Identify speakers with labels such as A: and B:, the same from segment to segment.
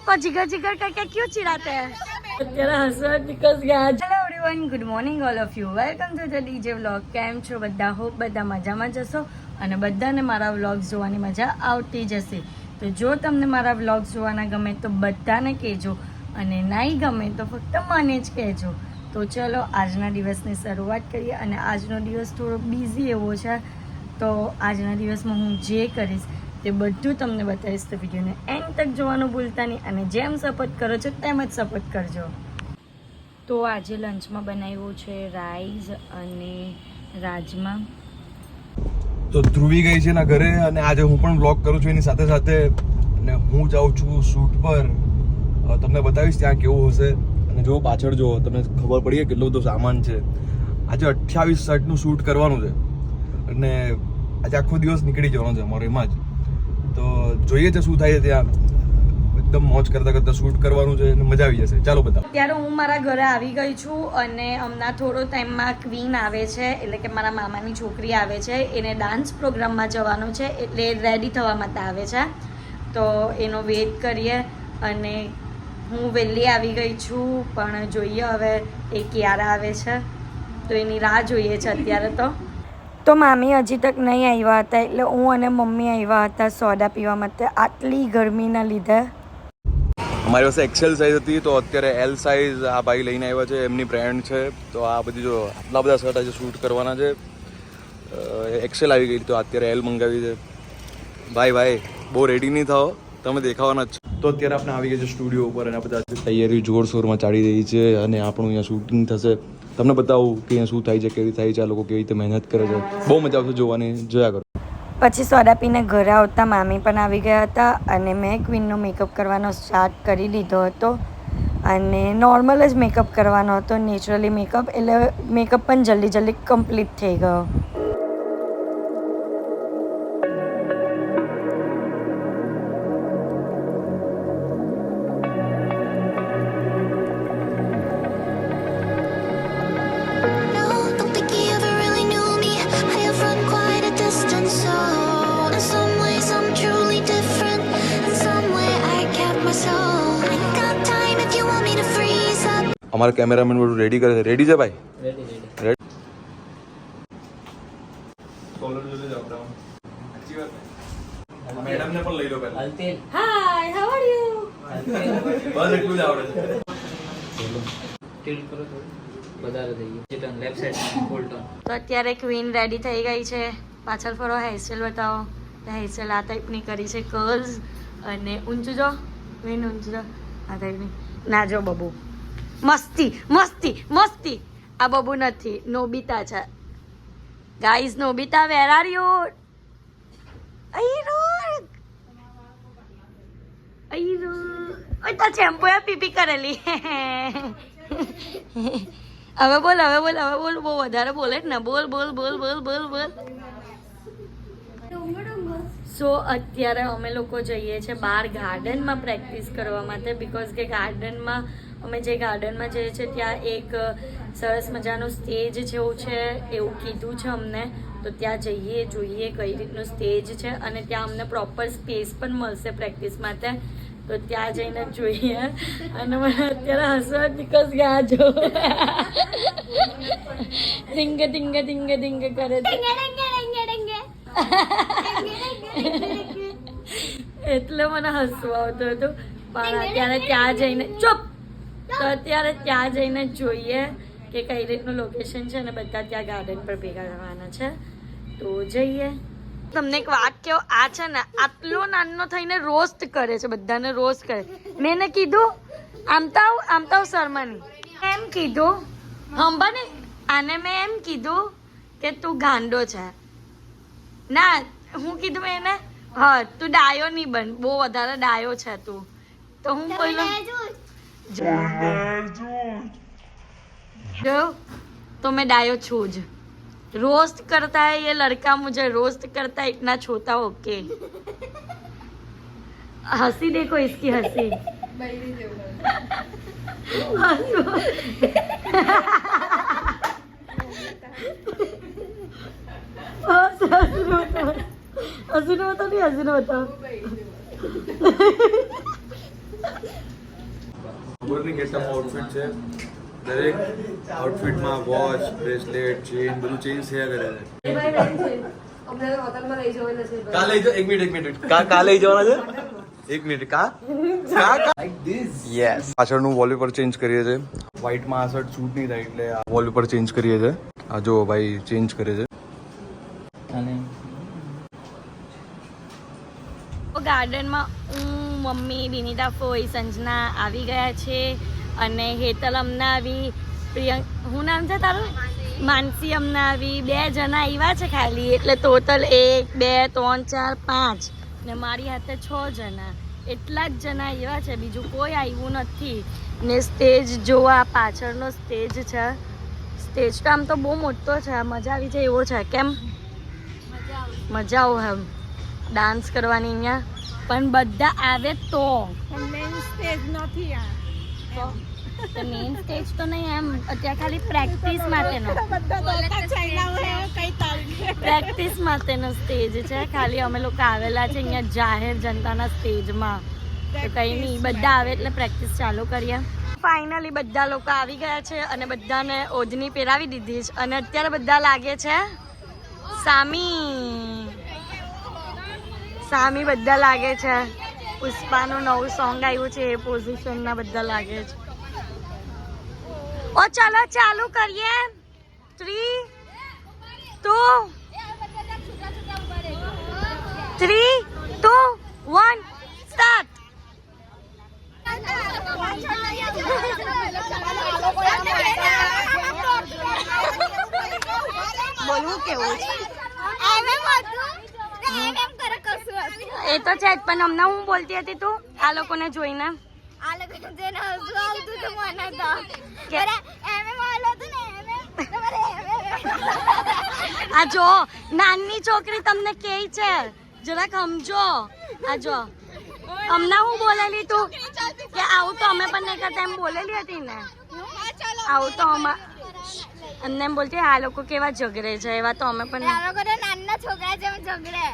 A: पापा जिगर जिगर करके क्यों चिढ़ाते हैं? तेरा हंसवाट निकल गया। Hello everyone, good morning all of you, welcome to the DJ vlog. કેમ છો બધા? હોપ બધા મજામાં જશો અને બધાને મારા વ્લોગ્સ જોવાની મજા આવતી જશે. તો જો તમને મારા વ્લોગ્સ જોવાના ગમે તો બધાને કહેજો અને નહીં ગમે તો ફક્ત મને જ કહેજો. તો ચલો આજના દિવસની શરૂઆત કરીએ અને આજનો દિવસ થોડો બિઝી એવો છે. તો આજના દિવસમાં હું જે કરીશ તે બધું તમને બતાવીશ. તો વિડીયોને એન્ડ તક જોવાનું ભૂલતા નહીં અને જેમ સપોર્ટ કરો છો તેમ જ સપોર્ટ કરજો. તો આજે લંચમાં બનાવ્યું છે રાઈસ અને રાજમા.
B: તો ધ્રુવી ગઈ છે એના ઘરે અને આજે હું પણ વ્લોગ કરું છું એની સાથે સાથે અને હું જાઉં છું શૂટ પર. તમને બતાવીશ ત્યાં કેવું હશે અને જો પાછળ જો તમને ખબર પડી કેટલો બધો સામાન છે. આજે 28 શર્ટનું શૂટ કરવાનું છે અને આજે આખો દિવસ નીકળી જવાનો છે અમારો એમાં જ. તો જોઈએ છે શું થાય છે ત્યાં. એકદમ મોજ કરતા કરતા શૂટ કરવાનું છે અને મજા આવી જશે. ચાલો બધા.
A: અત્યારે હું મારા ઘરે આવી ગઈ છું અને હમણાં થોડો ટાઈમમાં ક્વીન આવે છે, એટલે કે મારા મામાની છોકરી આવે છે. એને ડાન્સ પ્રોગ્રામમાં જવાનું છે એટલે રેડી થવા માટે આવે છે. તો એનો વેઇટ કરીએ અને હું વહેલી આવી ગઈ છું પણ જોઈએ હવે એ ક્યારે આવે છે. તો એની રાહ જોઈએ છે અત્યારે. તો મામી હજી તક નહીં આવ્યા હતા એટલે હું અને મમ્મી આવ્યા હતા સોડા પીવા માટે આટલી ગરમીના લીધે.
B: અમારી પાસે એક્સેલ સાઇઝ હતી તો અત્યારે એલ સાઇઝ આ ભાઈ લઈને આવ્યા છે. એમની બ્રાન્ડ છે. તો આ બધી જો આટલા બધા શર્ટ આજે શૂટ કરવાના છે. એક્સેલ આવી ગઈ તો અત્યારે એલ મંગાવી છે. ભાઈ બહુ રેડી નહીં થાઓ, તમે દેખાવાના જ છો. તો અત્યારે આપણે આવી ગયા છે સ્ટુડિયો ઉપર અને બધા તૈયારી જોરશોરમાં ચાલી રહી છે અને આપણું અહીંયા શૂટિંગ થશે. તમને બતાવું કે અહીંયા શું થાય છે, કેવી થાય છે, આ લોકો કેવી રીતે મહેનત કરે છે. બહુ મજા આવશે જોવાની, જોયા કરો.
A: પછી સોડા પીને ઘરે આવતા મામી પણ આવી ગયા હતા અને મેં ક્વીનનો મેકઅપ કરવાનો સ્ટાર્ટ કરી દીધો હતો. અને નોર્મલ જ મેકઅપ કરવાનો હતો, નેચરલી મેકઅપ, એટલે મેકઅપ પણ જલ્દી કમ્પ્લીટ થઈ ગયો.
B: અમારા કેમેરામેન બધું રેડી કરે છે. રેડી છે ભાઈ? રેડી. મેડમને પણ લઈ લો પહેલા.
A: હાય, હાઉ આર યુ?
B: બસ એટલું જ આવડે છે.
C: ટિલ્ટ કરો થોડું વધારે થઈ ગયું. ટર્ન લેફ્ટ સાઈડ ફૂલ ટર્ન.
A: તો અત્યારે ક્વીન રેડી થઈ ગઈ છે. પાછળ ફરો, હેરસ્ટાઈલ બતાવો. હેરસ્ટાઈલ આ ટાઈપની કરી છે, કર્લ્સ અને ઊંચું જો ક્વીન, ઊંચું જો આ ટાઈપની. ના જો બબુ મસ્તી. આ બબુ નથી, નોબિતા છે ગાઈઝ. નોબિતા, where are you? તો ચેમ્પો પીપી કરેલી. હવે બોલ બહુ વધારે બોલે ને. બોલ. સો અત્યારે અમે લોકો જઈએ છીએ બહાર ગાર્ડનમાં પ્રેક્ટિસ કરવા માટે. બીકોઝ કે ગાર્ડનમાં અમે જે ગાર્ડનમાં જઈએ છીએ ત્યાં એક સરસ મજાનું સ્ટેજ જેવું છે એવું કીધું છે અમને. તો ત્યાં જઈએ, જોઈએ કઈ રીતનું સ્ટેજ છે અને ત્યાં અમને પ્રોપર સ્પેસ પણ મળશે પ્રેક્ટિસ માટે. તો ત્યાં જઈને જોઈએ. અને મને અત્યારે હસવા નીકળ ગયા જો. ટીંગ કરે છે એટલે મને હસવું આવતું હતું. પણ અત્યારે ત્યાં જઈને ચૂપ. તો અત્યારે ત્યાં જઈને જોઈએ કે કઈ રીતનું લોકેશન છે અને બધા ત્યાં ગાર્ડન પર ભેગા થવાના છે. તો જઈએ. તમને એક વાત કહો, આ છે ને આટલો નાનો થઈને રોસ્ટ કરે છે, બધાને રોસ્ટ કરે. મેં એને કીધું આમતાવ શર્માની એમ કીધું હંબા ને આને મેં એમ કીધું કે તું ગાંડો છે. ના, હું કીધું એને, હા તું ડાયો નહીં બન, બહુ વધારે ડાયો છે તું. તો હું બોલું જો તો मैं डायो छू ज. रोस्ट करता है ये लड़का, मुझे रोस्ट करता है, इतना छोटा होके. हंसी देखो इसकी हंसी. हंसी बताओ.
B: ખબર નહીં કેટલામાં આઉટફિટ છે. દરેક આઉટફિટમાં વોચ, બ્રેસલેટ, ચેન બધું ચેન્જ થયા કરે છે. કા લઈ જાઓ? એક મિનિટ. કા લઈ જવાના છે? એક મિનિટ. કા લાઈક ધીસ. યસ. પાછળનું વોલપેપર ચેન્જ કરીએ છે. વ્હાઈટમાં આ શર્ટ સૂટ નહીં થાય એટલે આ વોલપેપર ચેન્જ કરીએ છે. આ જો ભાઈ ચેન્જ કરે છે.
C: અને
A: ગાર્ડનમાં હું, મમ્મી, વિનીતા ફોઈ, સંજના આવી ગયા છે અને હેતલ અમને આવી, હું નામ છે તારું? માનસી અમને આવી, 2 જણા આવ્યા છે ખાલી, એટલે ટોટલ 1 2 3 4 5 ને મારી હાથે 6 જણા, એટલા જ જણા આવ્યા છે, બીજું કોઈ આવ્યું નથી. ને સ્ટેજ જોવા, પાછળનો સ્ટેજ છે. સ્ટેજ તો આમ તો બહુ મોટો છે, મજા આવી જાય એવો છે. કેમ મજા આવે એમ ડાન્સ કરવાની અહીંયા, પણ બધા આવે તો મેઇન સ્ટેજ નથી. મેઇન સ્ટેજ તો નહીં, એમ અત્યારે ખાલી પ્રેક્ટિસ માટેનો સ્ટેજ છે. ખાલી અમે લોકો આવેલા છે અહીંયા જાહેર જનતાના સ્ટેજમાં, તો કંઈ નહીં, બધા આવે એટલે પ્રેક્ટિસ ચાલુ કરીએ. ફાઇનલી બધા લોકો આવી ગયા છે અને બધાને ઓઢણી પહેરાવી દીધી છે અને અત્યારે બધા લાગે છે સામી બધા લાગે છે. પુષ્પાનું નવું સોંગ આવ્યું છે એ પોઝિશનના બધા લાગે છે. ઓ ચાલો ચાલુ કરીએ. 3 2 1 સ્ટાર્ટ. બોલવું કેવું છે એ તો છે જ, પણ હમણાં હું બોલતી હતી તું આ લોકોને જોઈને. આ જો નાની છોકરી તમને કે છે, જરાક સમજો. આ જો હમણાં હું બોલેલી તું કે આવું તો અમે પણ નહીં કરતા એમ બોલેલી હતી ને. આવું તો અમને એમ બોલતી આ લોકો કેવા ઝઘડે છે, એવા તો અમે પણ
D: નાના છોકરા જેમ ઝઘડે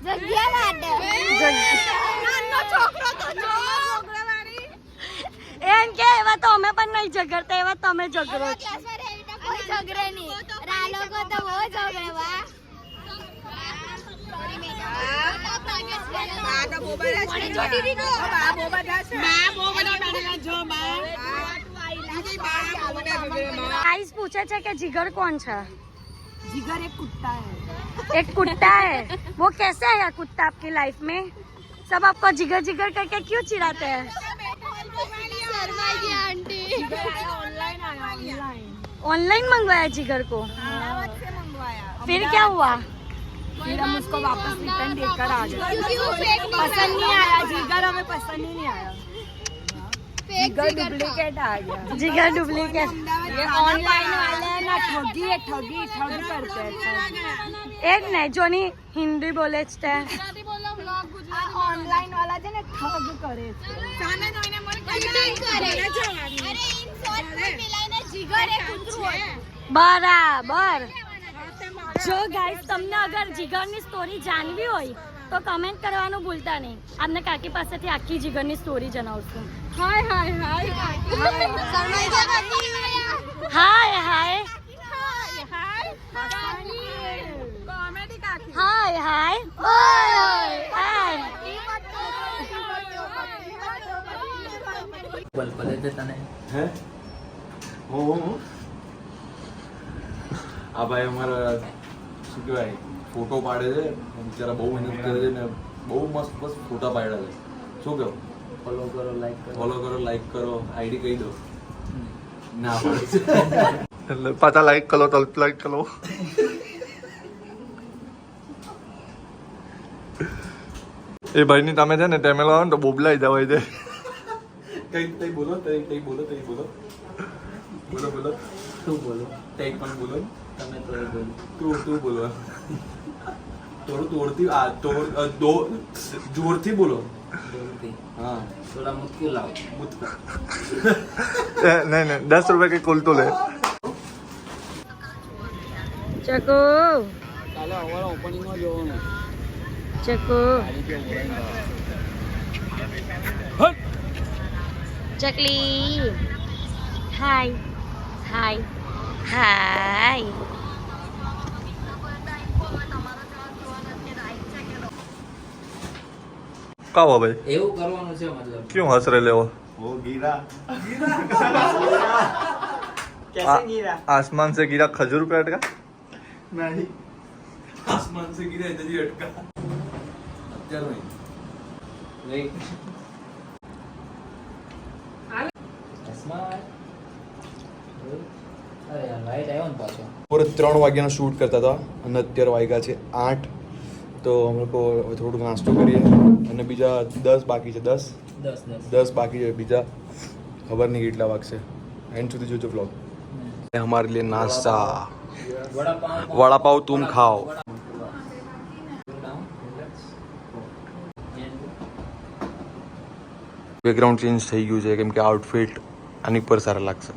D: જગ્યા માટે
A: એમ કે એવા તો અમે પણ નહીં ઝઘડતા, એવા તમે ઝઘડો છો.
D: કોઈ ઝઘડે નહીં, આ લોકો તો બહુ ઝઘડે.
A: आइस पूछे थे कि जिगर कौन है?
E: जिगर एक कुत्ता है.
A: एक कुत्ता है. वो कैसे आया कुत्ता आपकी लाइफ में? सब आपको जिगर जिगर करके क्यों चिढ़ाते हैं? ऑनलाइन मंगवाया जिगर को, फिर क्या हुआ?
E: फिर हम उसको वापस रिटर्न देकर आ गए. पसंद नहीं आया जिगर, हमें पसंद ही नहीं आया. जिगर डुप्लीकेट आ गया.
A: जिगर डुप्लीकेट.
E: ये ऑनलाइन वाले हैं ना, ठगी करते हैं.
A: एक नहीं जोनी हिंदी बोले छे.
E: ऑनलाइन वाला છે ને ઠગ કરે છે.
A: બરાબર. જો ગાઈસ તમને અગર જીગરની સ્ટોરી જાણવી હોય તો કમેન્ટ કરવાનું ભૂલતા નહીં. આપને કાકી પાસેથી આખી જીગરની સ્ટોરી જણાવશું. હાય હાય હાય હાય હાય
C: ભલે છે તને
B: હે હું આ ભાઈ અમારા શું કહેવાય ફોટો પાડે છે, બિચારા બહુ મહેનત કરે છે ને બહુ મસ્ત મસ્ત ફોટા પાડ્યા છે. શું કહો?
C: ફોલો કરો,
B: લાઈક કરો, આઈડી કહી દો. ના પડે
F: એટલે પાછા લાઈક કરો તો લાઈક કરો. એ ભાઈની તમે છે ને ટેમેલ આવો ને તો બોબલાઈ જવાય છે.
B: કઈ બોલો
C: શું બોલો?
B: કઈ પણ બોલો.
C: તમે તો એ બોલો.
B: તું બોલો. જોરથી બોલો.
C: બોલતી
B: હા
C: થોડા મુશ્કેલ લાવો.
F: નહીં 10 રૂપિયા કઈ કુલતું લે.
A: ચકો
C: કાલે અમારા ઓપનિંગમાં જોવાનું.
A: ચકો ચકલી હાય હાય હાય.
F: का हुआ भाई
C: એવું કરવાનું છે મતલબ
F: क्यों हंस रहे ले वो
G: कैसे गिरा?
F: आसमान से गिरा खजूर पे अटका
G: नहीं
B: આસમાન સે ગિરા ઇધર ही અટકા અત્યારે નહીં.
C: વેઇટ સ્માર્ટ અરે યાર લાઈટ આવ્યો ને પાછો
B: બપોરે 3 વાગ્યાનો શૂટ કરતા હતા અને અત્યારે વાગ્યા છે 8. તો અમે લોકો હવે થોડુંક નાસ્તો કરીએ અને બીજા 10 બાકી છે.
C: 10
B: 10 બાકી છે બીજા, ખબર નહીં કેટલા વાગશે. એન્ડ સુધી જોજો બ્લોગ. हमारे लिए नाश्ता वड़ा पाव तुम खाओ. બેકગ્રાઉન્ડ ચેન્જ થઈ ગયું છે કેમ કે આઉટફિટ આની પર સારા લાગશે.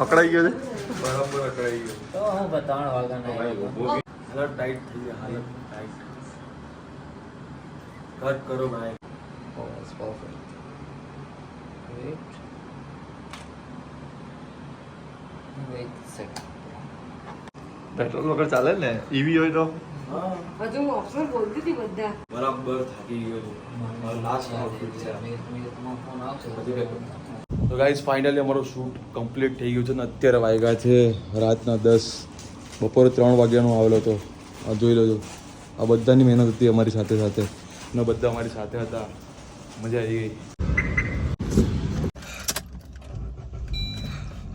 F: અકળાઈ ગયો છે
B: બરાબર અકળાઈ ગયો.
C: તો હું 3 વાગ્યાના આવ્યો
B: હાલત ટાઈટ થઈ ગઈ, હાલત ટાઈટ. કટ કરો ભાઈ.
C: બસ પરફેક્ટ વેઇટ સેકન્ડ
F: પેટ્રોલ વગર ચાલે ને ઈવી હોય તો
E: હજુ હું ઓપ્શન બોલતી હતી બધા.
B: બરાબર થાકી ગયો છું. લાસ્ટ આઉટફિટ છે.
C: ફોન આવશે
B: તો ગાઈઝ ફાઇનલી અમારો શૂટ કમ્પ્લીટ થઈ ગયું છે ને અત્યારે વાગ્યા છે રાતના 10. બપોરે 3 વાગ્યાનો આવેલો હતો. આ જોઈ લેજો, આ બધાની મહેનત હતી અમારી સાથે સાથે ને બધા અમારી સાથે હતા. મજા આવી ગઈ.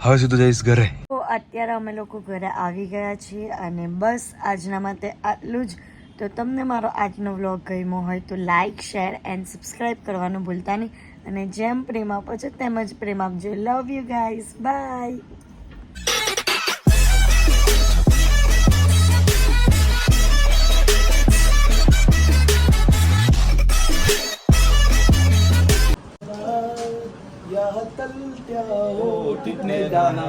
B: હવે સીધું જઈશ ઘરે.
A: તો અત્યારે અમે લોકો ઘરે આવી ગયા છીએ અને બસ આજના માટે આટલું જ. તો તમને મારો આજનો વ્લોગ ગમ્યો હોય તો લાઇક શેર એન્ડ સબસ્ક્રાઈબ કરવાનું ભૂલતા નહીં. અને જેમ પ્રેમ આપો છો તેમ જ પ્રેમ આપજો. Love you guys, bye.
B: कितने जाना